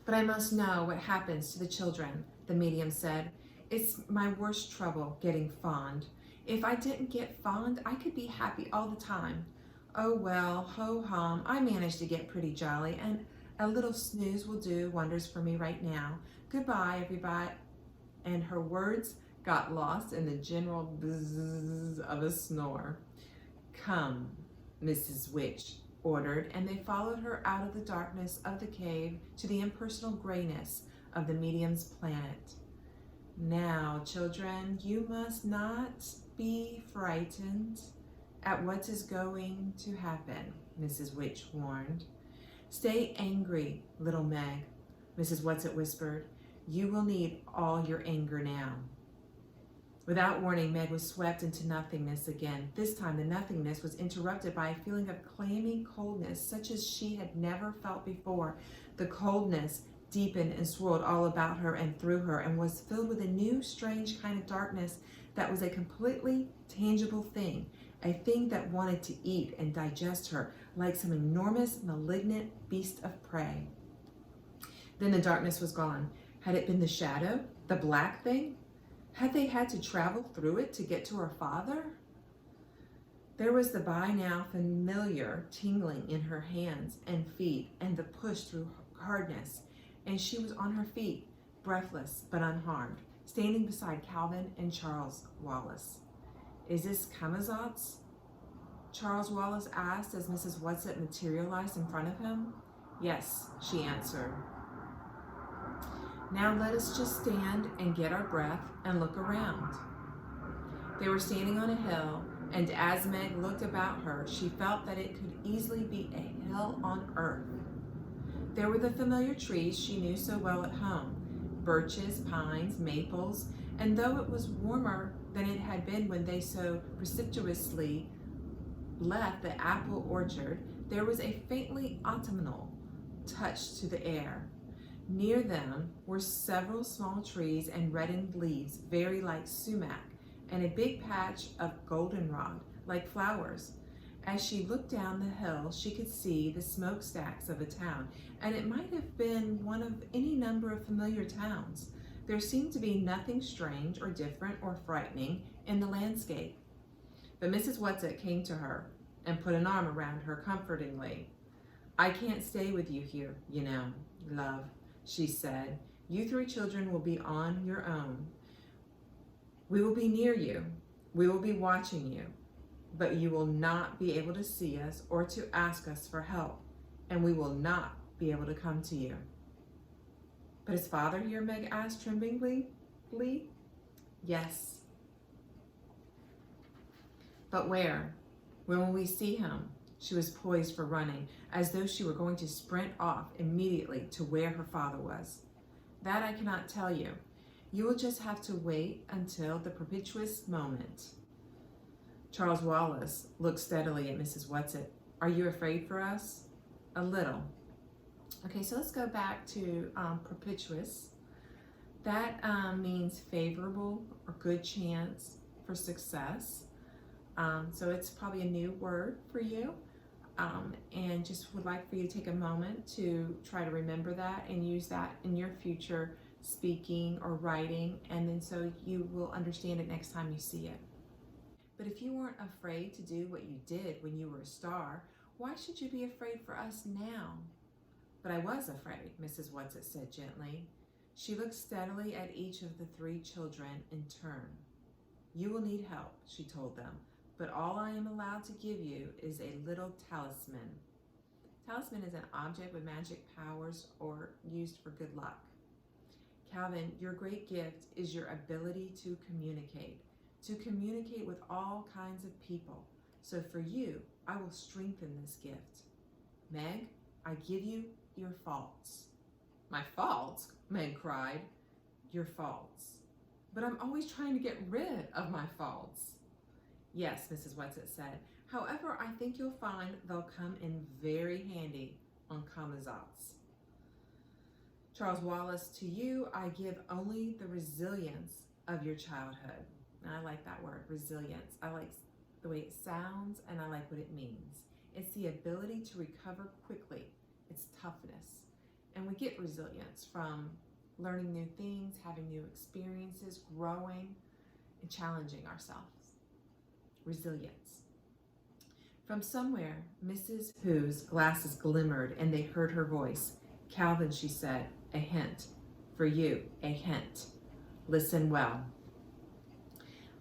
But I must know what happens to the children, the medium said. It's my worst trouble, getting fond. If I didn't get fond, I could be happy all the time. Oh well, ho-hum, I manage to get pretty jolly, and a little snooze will do wonders for me right now. Goodbye, everybody. And her words got lost in the general buzz of a snore. Come, Mrs. Witch ordered, and they followed her out of the darkness of the cave to the impersonal grayness of the medium's planet. Now, children, you must not be frightened at what is going to happen, Mrs. Witch warned. Stay angry, little Meg, Mrs. Whatsit whispered. You will need all your anger now. Without warning, Meg was swept into nothingness again. This time, the nothingness was interrupted by a feeling of clammy coldness, such as she had never felt before. The coldness deepened and swirled all about her and through her, and was filled with a new, strange kind of darkness that was a completely tangible thing, a thing that wanted to eat and digest her, like some enormous, malignant beast of prey. Then the darkness was gone. Had it been the shadow, the black thing? Had they had to travel through it to get to her father? There was the by now familiar tingling in her hands and feet and the push through hardness, and she was on her feet, breathless but unharmed, standing beside Calvin and Charles Wallace. Is this Camazotz? Charles Wallace asked as Mrs. Whatsit materialized in front of him. Yes, she answered. Now let us just stand and get our breath and look around. They were standing on a hill, and as Meg looked about her, she felt that it could easily be a hell on earth. There were the familiar trees she knew so well at home, birches, pines, maples, and though it was warmer than it had been when they so precipitously left the apple orchard, there was a faintly autumnal touch to the air. Near them were several small trees and reddened leaves, very like sumac, and a big patch of goldenrod, like flowers. As she looked down the hill, she could see the smokestacks of a town, and it might have been one of any number of familiar towns. There seemed to be nothing strange or different or frightening in the landscape. But Mrs. Whatsit came to her and put an arm around her comfortingly. I can't stay with you here, you know, love, she said. You three children will be on your own. We will be near you. We will be watching you. But you will not be able to see us or to ask us for help, and we will not be able to come to you. But is Father here? Meg asked tremblingly. Yes. But where? When will we see him? She was poised for running, as though she were going to sprint off immediately to where her father was. That I cannot tell you. You will just have to wait until the propitious moment. Charles Wallace looked steadily at Mrs. Whatsit. Are you afraid for us? A little. Okay, so let's go back to propitious. That means favorable or good chance for success. So it's probably a new word for you. And just would like for you to take a moment to try to remember that and use that in your future speaking or writing, and then so you will understand it next time you see it. But if you weren't afraid to do what you did when you were a star, why should you be afraid for us now? But I was afraid, Mrs. Whatsit said gently. She looked steadily at each of the three children in turn. You will need help, she told them, but all I am allowed to give you is a little talisman. Talisman is an object with magic powers or used for good luck. Calvin, your great gift is your ability to communicate with all kinds of people. So for you, I will strengthen this gift. Meg, I give you your faults. My faults? Meg cried. Your faults. But I'm always trying to get rid of my faults. Yes, Mrs. Whatsit said. However, I think you'll find they'll come in very handy on Camazotz. Charles Wallace, to you, I give only the resilience of your childhood. And I like that word, resilience. I like the way it sounds, and I like what it means. It's the ability to recover quickly. It's toughness. And we get resilience from learning new things, having new experiences, growing, and challenging ourselves. Resilience. From somewhere, Mrs. Who's glasses glimmered and they heard her voice. Calvin, she said, a hint. For you, a hint. Listen well.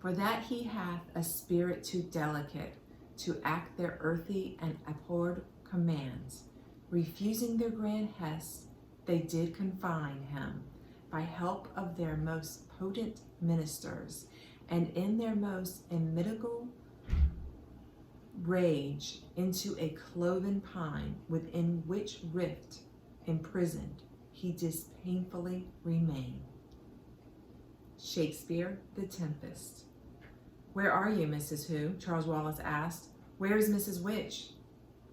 For that he hath a spirit too delicate to act their earthy and abhorred commands. Refusing their grand hests, they did confine him by help of their most potent ministers, and in their most immitigable rage into a cloven pine, within which rift imprisoned he did painfully remain. Shakespeare, The Tempest. Where are you, Mrs. Who? Charles Wallace asked. Where is Mrs. Witch?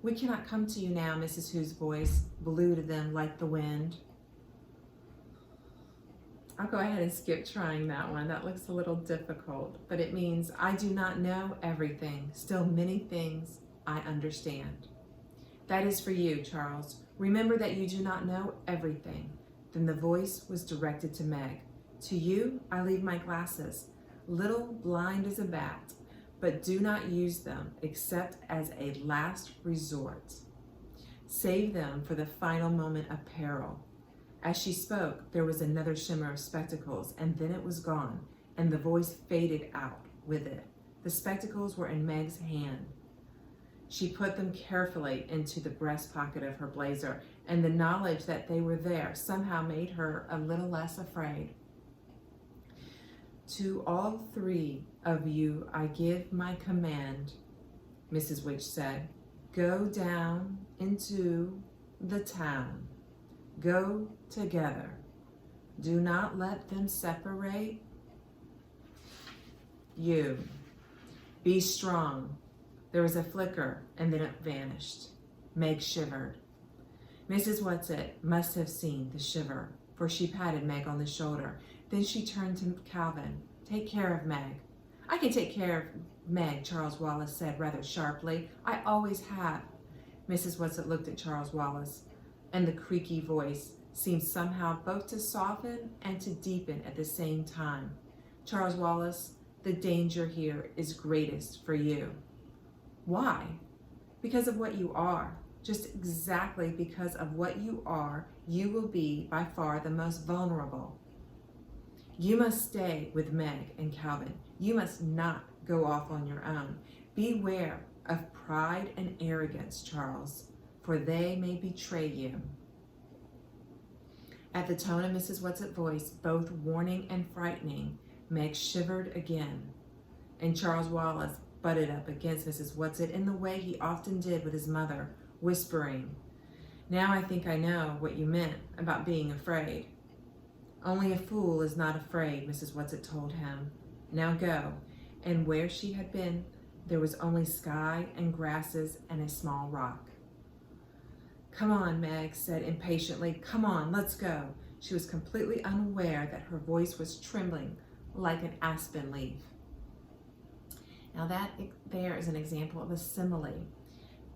We cannot come to you now, Mrs. Who's voice blew to them like the wind. I'll go ahead and skip trying that one. That looks a little difficult, but it means I do not know everything. Still many things I understand. That is for you, Charles. Remember that you do not know everything. Then the voice was directed to Meg. To you, I leave my glasses, little blind as a bat, but do not use them except as a last resort. Save them for the final moment of peril. As she spoke, there was another shimmer of spectacles, and then it was gone, and the voice faded out with it. The spectacles were in Meg's hand. She put them carefully into the breast pocket of her blazer, and the knowledge that they were there somehow made her a little less afraid. To all three of you I give my command, Mrs. Witch said. Go down into the town. Go together. Do not let them separate you. Be strong. There was a flicker, and then it vanished. Meg shivered. Mrs. Whatsit must have seen the shiver, for she patted Meg on the shoulder. Then she turned to Calvin. Take care of Meg. I can take care of Meg, Charles Wallace said rather sharply. I always have. Mrs. Whatsit looked at Charles Wallace, and the creaky voice seemed somehow both to soften and to deepen at the same time. Charles Wallace, the danger here is greatest for you. Why? Because of what you are. Just exactly because of what you are, you will be by far the most vulnerable. You must stay with Meg and Calvin. You must not go off on your own. Beware of pride and arrogance, Charles, for they may betray you. At the tone of Mrs. Whatsit's voice, both warning and frightening, Meg shivered again, and Charles Wallace butted up against Mrs. Whatsit in the way he often did with his mother, whispering, Now I think I know what you meant about being afraid. Only a fool is not afraid, Mrs. Whatsit told him. Now go. And where she had been, there was only sky and grasses and a small rock. Come on, Meg said impatiently. Come on, let's go. She was completely unaware that her voice was trembling like an aspen leaf. Now that there is an example of a simile.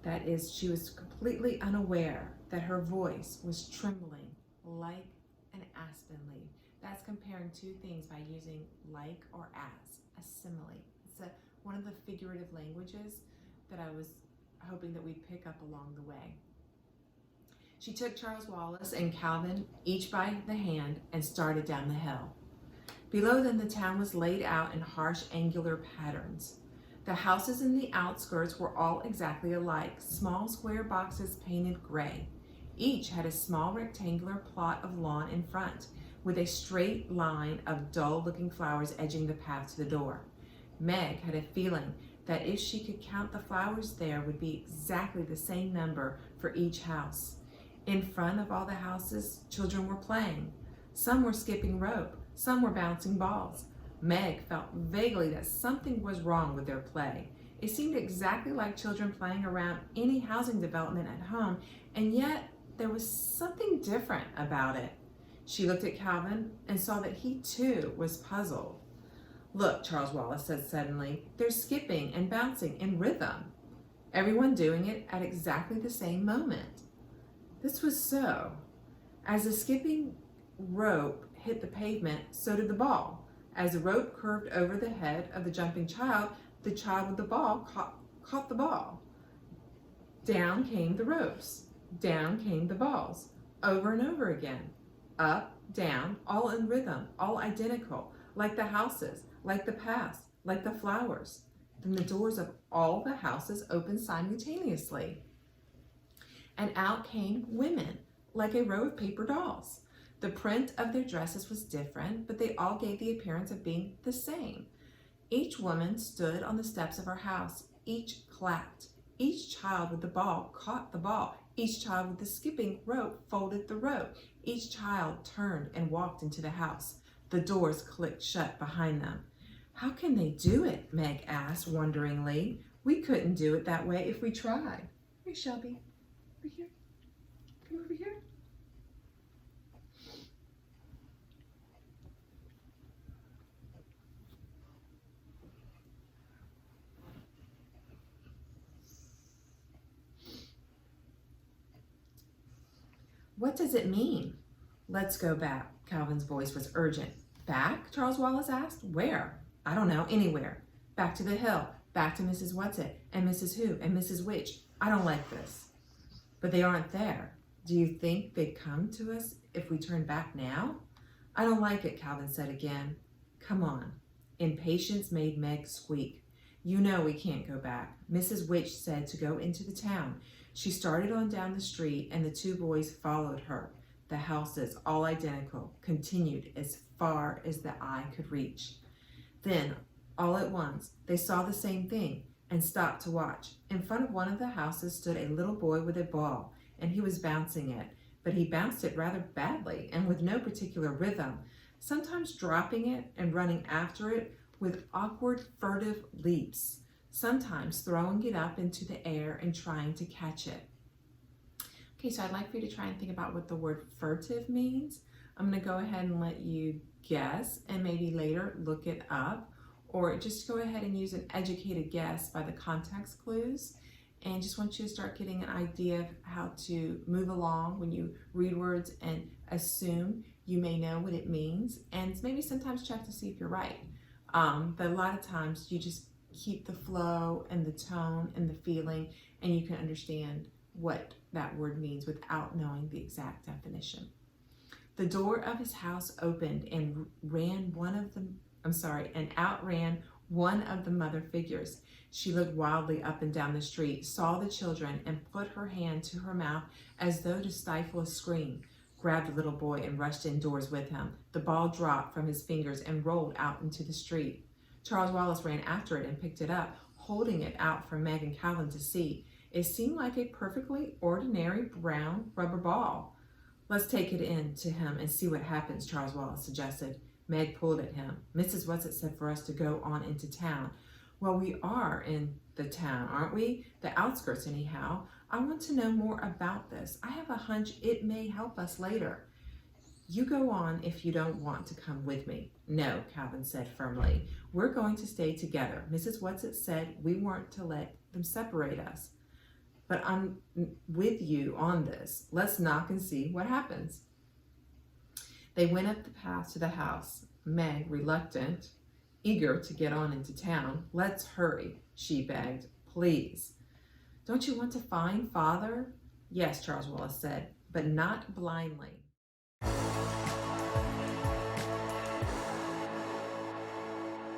That is, she was completely unaware that her voice was trembling like an aspen leaf. That's comparing two things by using like or as, a simile. It's one of the figurative languages that I was hoping that we'd pick up along the way. She took Charles Wallace and Calvin each by the hand and started down the hill. Below them, the town was laid out in harsh angular patterns. The houses in the outskirts were all exactly alike, small square boxes painted gray. Each had a small rectangular plot of lawn in front, with a straight line of dull-looking flowers edging the path to the door. Meg had a feeling that if she could count the flowers there would be exactly the same number for each house. In front of all the houses, children were playing. Some were skipping rope, some were bouncing balls. Meg felt vaguely that something was wrong with their play. It seemed exactly like children playing around any housing development at home, and yet there was something different about it. She looked at Calvin and saw that he too was puzzled. Look, Charles Wallace said suddenly, they're skipping and bouncing in rhythm. Everyone doing it at exactly the same moment. This was so. As the skipping rope hit the pavement, so did the ball. As the rope curved over the head of the jumping child, the child with the ball caught the ball. Down came the ropes. Down came the balls. Over and over again. Up, down, all in rhythm, all identical, like the houses, like the paths, like the flowers. Then the doors of all the houses opened simultaneously. And out came women, like a row of paper dolls. The print of their dresses was different, but they all gave the appearance of being the same. Each woman stood on the steps of her house. Each clapped. Each child with the ball caught the ball. Each child with the skipping rope folded the rope. Each child turned and walked into the house. The doors clicked shut behind them. How can they do it? Meg asked wonderingly. We couldn't do it that way if we tried. Here, Shelby. Over here. Come over here. What does it mean? Let's go back. Calvin's voice was urgent. Back? Charles Wallace asked. Where? I don't know, anywhere. Back to the hill, back to Mrs. Whatsit, and Mrs. Who, and Mrs. Which. I don't like this. But they aren't there. Do you think they'd come to us if we turned back now? I don't like it, Calvin said again. Come on. Impatience made Meg squeak. You know we can't go back. Mrs. Which said to go into the town. She started on down the street, and the two boys followed her. The houses, all identical, continued as far as the eye could reach. Then, all at once, they saw the same thing and stopped to watch. In front of one of the houses stood a little boy with a ball, and he was bouncing it, but he bounced it rather badly and with no particular rhythm, sometimes dropping it and running after it with awkward, furtive leaps, sometimes throwing it up into the air and trying to catch it. Okay, so I'd like for you to try and think about what the word furtive means. I'm going to go ahead and let you guess and maybe later look it up, or just go ahead and use an educated guess by the context clues. And just want you to start getting an idea of how to move along when you read words and assume you may know what it means, and maybe sometimes check to see if you're right. But a lot of times you just keep the flow and the tone and the feeling, and you can understand what that word means without knowing the exact definition. The door of his house opened and outran one of the mother figures. She looked wildly up and down the street, saw the children, and put her hand to her mouth as though to stifle a scream, grabbed the little boy and rushed indoors with him. The ball dropped from his fingers and rolled out into the street. Charles Wallace ran after it and picked it up, holding it out for Meg and Calvin to see. It seemed like a perfectly ordinary brown rubber ball. Let's take it in to him and see what happens, Charles Wallace suggested. Meg pulled at him. Mrs. Whatsit said for us to go on into town. Well, we are in the town, aren't we? The outskirts, anyhow. I want to know more about this. I have a hunch it may help us later. You go on if you don't want to come with me. No, Calvin said firmly. We're going to stay together. Mrs. Whatsit said we weren't to let them separate us. But I'm with you on this. Let's knock and see what happens. They went up the path to the house. Meg, reluctant, eager to get on into town. Let's hurry, she begged. Please. Don't you want to find Father? Yes, Charles Wallace said, but not blindly.